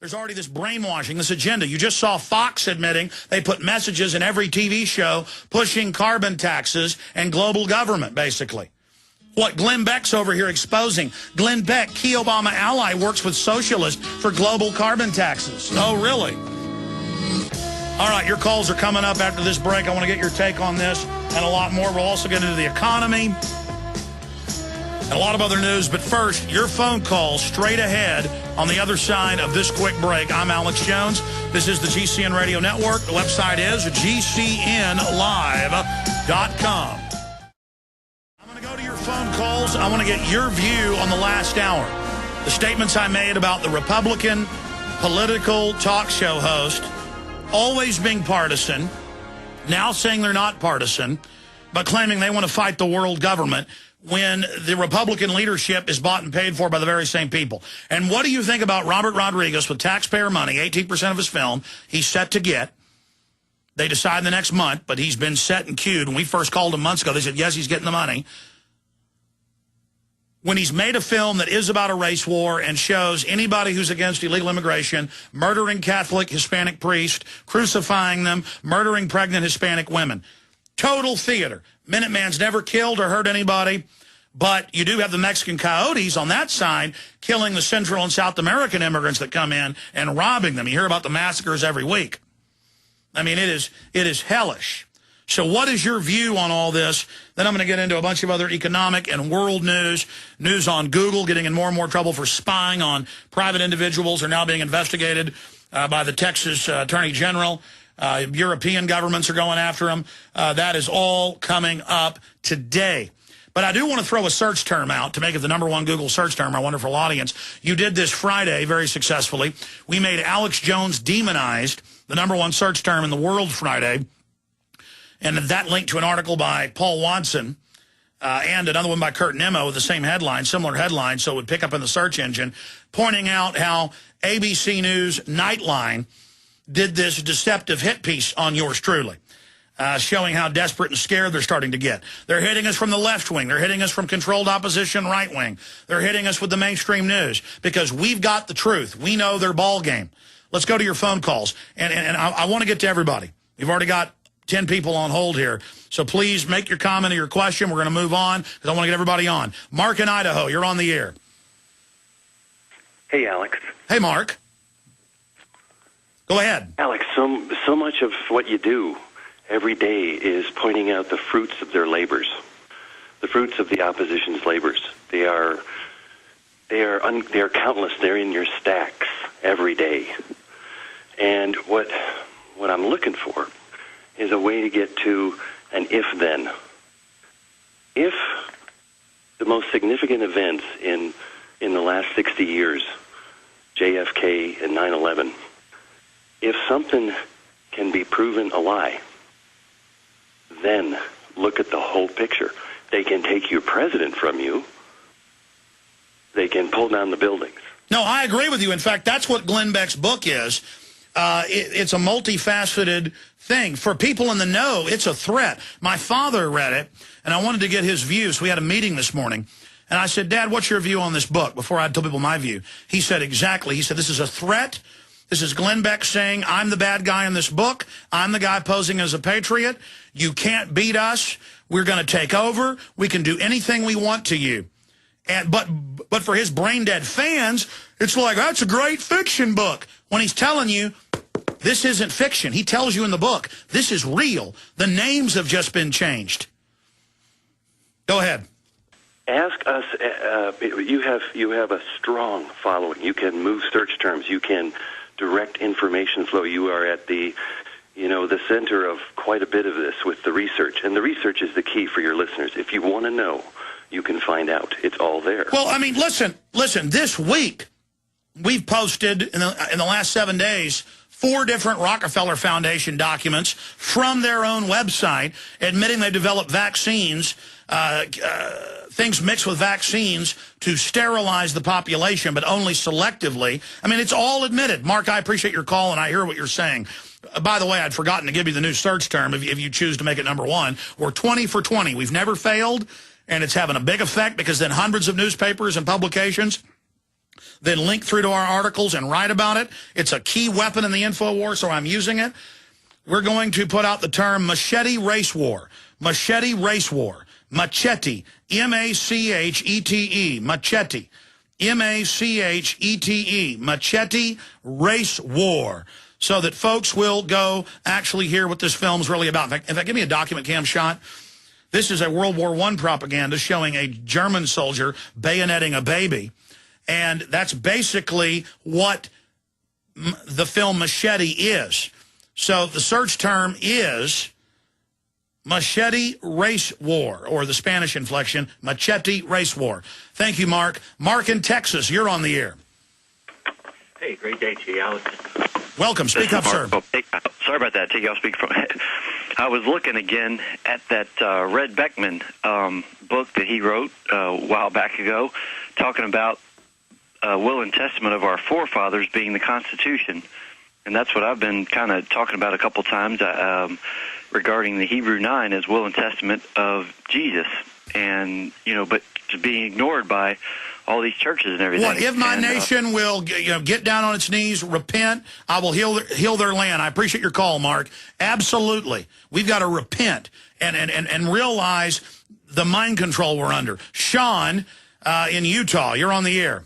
There's already this brainwashing, this agenda. You just saw Fox admitting they put messages in every TV show pushing carbon taxes and global government, basically. What Glenn Beck's over here exposing. Glenn Beck, key Obama ally, works with socialists for global carbon taxes. Oh, really? All right, your calls are coming up after this break. I want to get your take on this and a lot more. We'll also get into the economy and a lot of other news. But first, your phone call straight ahead on the other side of this quick break. I'm Alex Jones. This is the GCN Radio Network. The website is GCNlive.com. I'm going to go to your phone calls. I want to get your view on the last hour. The statements I made about the Republican political talk show host always being partisan, now saying they're not partisan, but claiming they want to fight the world government when the Republican leadership is bought and paid for by the very same people. And what do you think about Robert Rodriguez with taxpayer money, 18% of his film, he's set to get? They decide the next month, but he's been set and queued. When we first called him months ago, they said, yes, he's getting the money. When he's made a film that is about a race war and shows anybody who's against illegal immigration, murdering Catholic Hispanic priests, crucifying them, murdering pregnant Hispanic women. Total theater. Minuteman's never killed or hurt anybody, but you do have the Mexican coyotes on that side killing the Central and South American immigrants that come in and robbing them. You hear about the massacres every week. I mean, it is hellish. So what is your view on all this? Then I'm going to get into a bunch of other economic and world news. News on Google getting in more and more trouble for spying on private individuals are now being investigated by the Texas Attorney General. European governments are going after them. That is all coming up today. But I do want to throw a search term out to make it the #1 Google search term, our wonderful audience. You did this Friday very successfully. We made Alex Jones demonized, the #1 search term in the world Friday. And that linked to an article by Paul Watson and another one by Kurt Nimmo with the same headline, similar headline, so it would pick up in the search engine, pointing out how ABC News Nightline did this deceptive hit piece on yours truly, showing how desperate and scared they're starting to get. They're hitting us from the left wing. They're hitting us from controlled opposition right wing. They're hitting us with the mainstream news because we've got the truth. We know their ball game. Let's go to your phone calls. And I want to get to everybody. We've already got 10 people on hold here. So please make your comment or your question. We're going to move on because I want to get everybody on. Mark in Idaho, you're on the air. Hey, Alex. Hey, Mark. Go ahead. Alex, so much of what you do every day is pointing out the fruits of their labors, the fruits of the opposition's labors. They are countless. They're in your stacks every day. And what I'm looking for is a way to get to an if-then. If the most significant events in the last 60 years, JFK and 9/11, if something can be proven a lie, then look at the whole picture. They can take your president from you. They can pull down the buildings. No, I agree with you. In fact, that's what Glenn Beck's book is. It's a multifaceted thing. For people in the know, it's a threat. My father read it, and I wanted to get his views. We had a meeting this morning, and I said, Dad, what's your view on this book? Before I tell people my view. He said, exactly. He said, this is a threat. This is Glenn Beck saying, I'm the bad guy in this book. I'm the guy posing as a patriot. You can't beat us. We're going to take over. We can do anything we want to you. But for his brain-dead fans, it's like, that's a great fiction book. When he's telling you, this isn't fiction. He tells you in the book, this is real. The names have just been changed. Go ahead. Ask us, you have a strong following. You can move search terms. You can direct information flow. You are at the center of quite a bit of this with the research. And the research is the key for your listeners. If you want to know, you can find out. It's all there. Well, I mean, listen, this week, we've posted in the last 7 days 4 different Rockefeller Foundation documents from their own website admitting they developed vaccines, things mixed with vaccines to sterilize the population, but only selectively. I mean, it's all admitted. Mark, I appreciate your call, and I hear what you're saying. By the way, I'd forgotten to give you the new search term if you choose to make it #1. We're 20 for 20. We've never failed, and it's having a big effect because then hundreds of newspapers and publications then link through to our articles and write about it. It's a key weapon in the info war, so I'm using it. We're going to put out the term machete race war. Machete race war. Machete. M-A-C-H-E-T-E. Machete. M-A-C-H-E-T-E. Machete race war. So that folks will go actually hear what this film's really about. In fact, give me a document cam shot. This is a World War I propaganda showing a German soldier bayoneting a baby. And that's basically what the film Machete is. So the search term is Machete Race War, or the Spanish inflection, Machete Race War. Thank you, Mark. Mark in Texas, you're on the air. Hey, great day to you, Alex. Welcome. Speak up, sir. Oh, hey, sorry about that. I'll speak from. I was looking again at that Red Beckman book that he wrote a while back ago, talking about will and testament of our forefathers being the Constitution. And that's what I've been kind of talking about a couple times regarding the Hebrew 9 as will and testament of Jesus. And, but to being ignored by all these churches and everything. What, if my nation will get down on its knees, repent, I will heal their land. I appreciate your call, Mark. Absolutely. We've got to repent and realize the mind control we're under. Sean in Utah, you're on the air.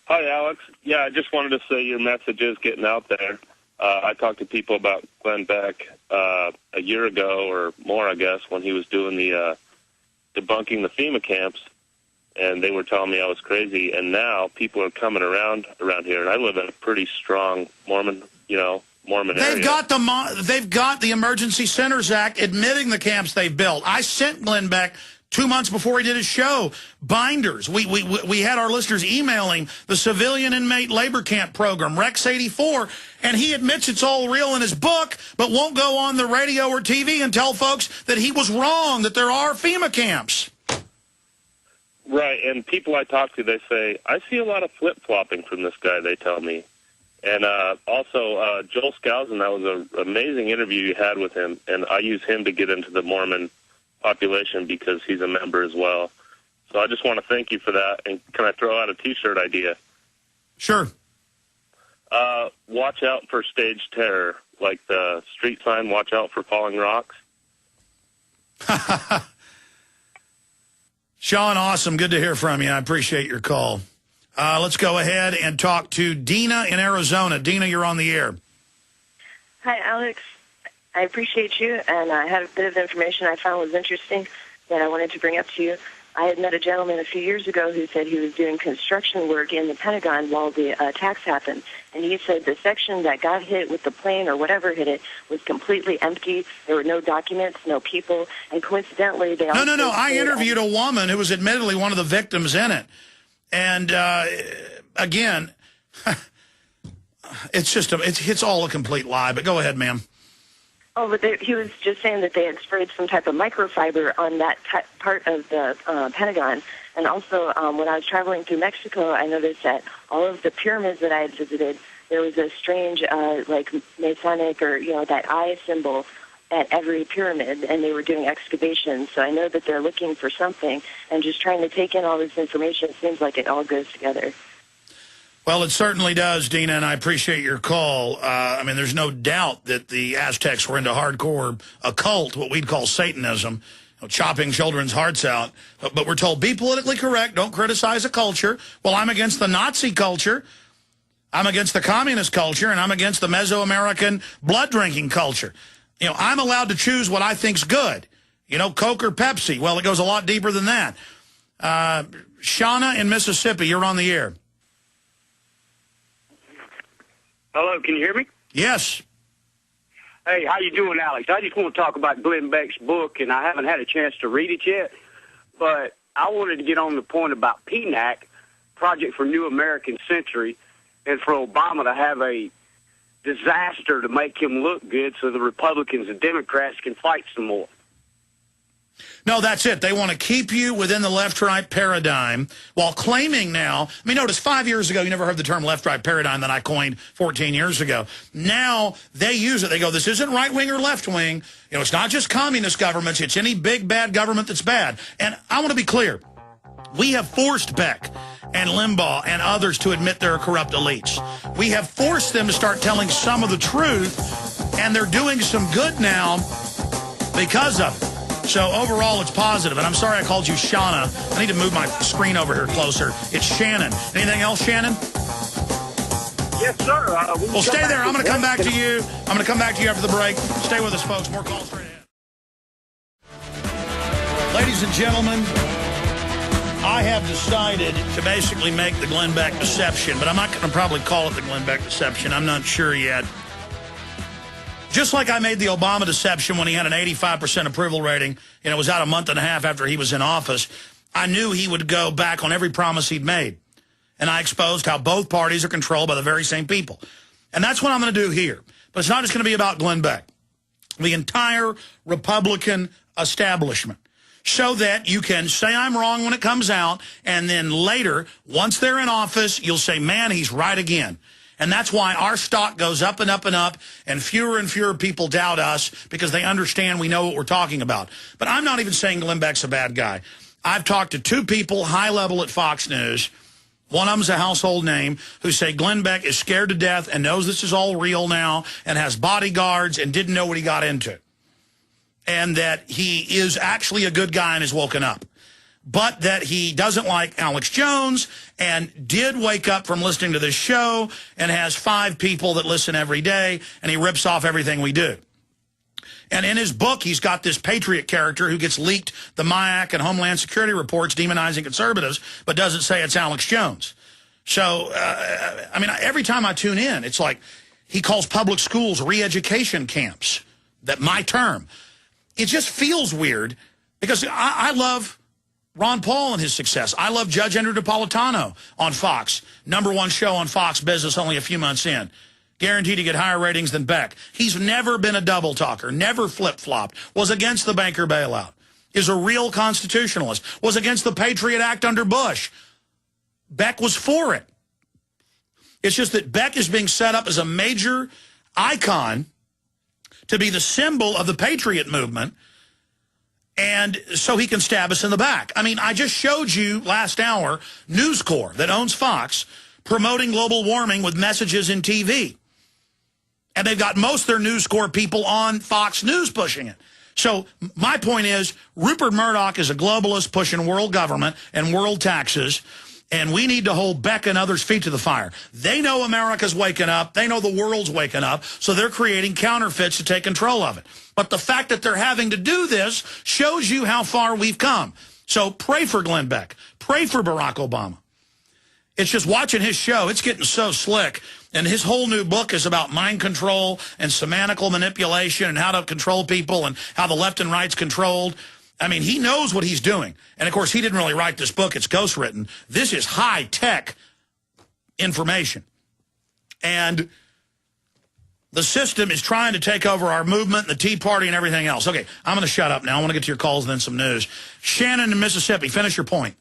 Hi, Alex. Yeah, I just wanted to say your message is getting out there. I talked to people about Glenn Beck a year ago or more, I guess, when he was doing the debunking the FEMA camps, and they were telling me I was crazy. And now people are coming around here, and I live in a pretty strong Mormon area. They've got the Emergency Centers Act admitting the camps they've built. I sent Glenn Beck 2 months before he did his show binders. We had our listeners emailing the Civilian Inmate Labor Camp Program, Rex 84, and he admits it's all real in his book, but won't go on the radio or TV and tell folks that he was wrong, that there are FEMA camps. Right, and people I talk to, they say, I see a lot of flip-flopping from this guy, they tell me. And also, Joel Skousen, that was an amazing interview you had with him, and I use him to get into the Mormon population because he's a member as well. So I just want to thank you for that. And can I throw out a T-shirt idea? Sure. Watch out for stage terror, like the street sign, watch out for falling rocks. Sean, awesome. Good to hear from you. I appreciate your call. Let's go ahead and talk to Dina in Arizona. Dina, you're on the air. Hi, Alex. I appreciate you, and I had a bit of information I found was interesting that I wanted to bring up to you. I had met a gentleman a few years ago who said he was doing construction work in the Pentagon while the attacks happened, and he said the section that got hit with the plane or whatever hit it was completely empty. There were no documents, no people, and coincidentally, they also... No. I interviewed a woman who was admittedly one of the victims in it, and again, it's all a complete lie, but go ahead, ma'am. Oh, but he was just saying that they had sprayed some type of microfiber on that part of the Pentagon. And also, when I was traveling through Mexico, I noticed that all of the pyramids that I had visited, there was a strange, like, Masonic or, that eye symbol at every pyramid, and they were doing excavations. So I know that they're looking for something, and just trying to take in all this information, it seems like it all goes together. Well, it certainly does, Dina, and I appreciate your call. I mean, there's no doubt that the Aztecs were into hardcore occult, what we'd call Satanism, chopping children's hearts out. But we're told, be politically correct, don't criticize a culture. Well, I'm against the Nazi culture, I'm against the communist culture, and I'm against the Mesoamerican blood-drinking culture. I'm allowed to choose what I think's good. Coke or Pepsi. Well, it goes a lot deeper than that. Shauna in Mississippi, you're on the air. Hello, can you hear me? Yes. Hey, how you doing, Alex? I just want to talk about Glenn Beck's book, and I haven't had a chance to read it yet, but I wanted to get on the point about PNAC, Project for New American Century, and for Obama to have a disaster to make him look good so the Republicans and Democrats can fight some more. No, that's it. They want to keep you within the left-right paradigm while claiming now, notice 5 years ago, you never heard the term left-right paradigm that I coined 14 years ago. Now they use it. They go, this isn't right-wing or left-wing. It's not just communist governments. It's any big, bad government that's bad. And I want to be clear. We have forced Beck and Limbaugh and others to admit they're corrupt elites. We have forced them to start telling some of the truth, and they're doing some good now because of it. So overall, it's positive. And I'm sorry I called you Shauna. I need to move my screen over here closer. It's Shannon. Anything else, Shannon? Yes, sir. Well, stay there. I'm going to come back to you. I'm going to come back to you after the break. Stay with us, folks. More calls straight ahead. Ladies and gentlemen, I have decided to basically make the Glenn Beck deception, but I'm not going to probably call it the Glenn Beck deception. I'm not sure yet. Just like I made the Obama deception when he had an 85% approval rating, and it was out a month and a half after he was in office, I knew he would go back on every promise he'd made. And I exposed how both parties are controlled by the very same people. And that's what I'm going to do here. But it's not just going to be about Glenn Beck. The entire Republican establishment. So that you can say I'm wrong when it comes out, and then later, once they're in office, you'll say, man, he's right again. And that's why our stock goes up and up and up, and fewer people doubt us because they understand we know what we're talking about. But I'm not even saying Glenn Beck's a bad guy. I've talked to two people high level at Fox News. One of them's a household name, who say Glenn Beck is scared to death and knows this is all real now and has bodyguards and didn't know what he got into. And that he is actually a good guy and has woken up. But that he doesn't like Alex Jones and did wake up from listening to this show and has 5 people that listen every day, and he rips off everything we do. And in his book, he's got this patriot character who gets leaked the MIAC and Homeland Security reports demonizing conservatives, but doesn't say it's Alex Jones. So, I mean, every time I tune in, it's like he calls public schools re-education camps. That my term. It just feels weird because I love Ron Paul and his success. I love Judge Andrew Napolitano on Fox. #1 show on Fox Business only a few months in. Guaranteed to get higher ratings than Beck. He's never been a double talker, never flip-flopped, was against the banker bailout, is a real constitutionalist, was against the Patriot Act under Bush. Beck was for it. It's just that Beck is being set up as a major icon to be the symbol of the Patriot movement, and so he can stab us in the back. I mean, I just showed you last hour News Corp that owns Fox promoting global warming with messages in TV. And they've got most of their News Corp people on Fox News pushing it. So my point is, Rupert Murdoch is a globalist pushing world government and world taxes, and we need to hold Beck and others' feet to the fire. They know America's waking up. They know the world's waking up, so they're creating counterfeits to take control of it. But the fact that they're having to do this shows you how far we've come. So pray for Glenn Beck. Pray for Barack Obama. It's just watching his show, it's getting so slick. And his whole new book is about mind control and semantical manipulation and how to control people and how the left and right's controlled. I mean, he knows what he's doing. And, of course, he didn't really write this book. It's ghostwritten. This is high-tech information. And the system is trying to take over our movement, the Tea Party, and everything else. Okay, I'm going to shut up now. I want to get to your calls and then some news. Shannon in Mississippi, finish your point.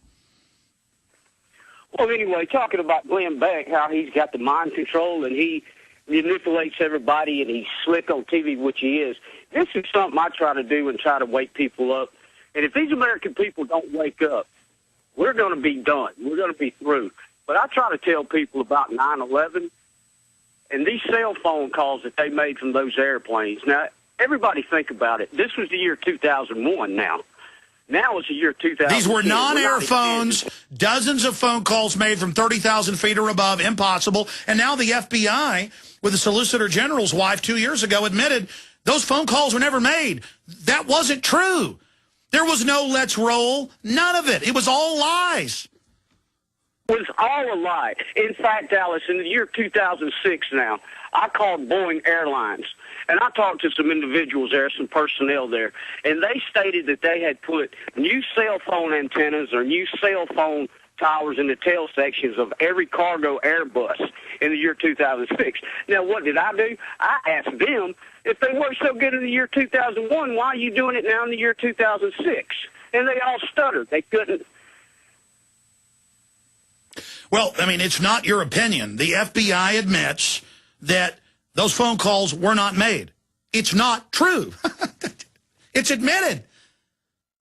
Well, anyway, talking about Glenn Beck, how he's got the mind control and he manipulates everybody and he's slick on TV, which he is. This is something I try to do and try to wake people up. And if these American people don't wake up, we're going to be done. We're going to be through. But I try to tell people about 9/11 and these cell phone calls that they made from those airplanes. Now, everybody think about it. This was the year 2001 now. Now it's the year 2000. These were non-air phones, dozens of phone calls made from 30,000 feet or above, impossible. And now the FBI, with the Solicitor General's wife 2 years ago, admitted those phone calls were never made. That wasn't true. There was no let's roll, none of it. It was all lies. It was all a lie. In fact, Alice, in the year 2006 now, I called Boeing Airlines. And I talked to some individuals there, some personnel there, and they stated that they had put new cell phone antennas or new cell phone towers in the tail sections of every cargo Airbus in the year 2006. Now, what did I do? I asked them, if they were so good in the year 2001, why are you doing it now in the year 2006? And they all stuttered. They couldn't. Well, I mean, it's not your opinion. The FBI admits that those phone calls were not made. It's not true. It's admitted.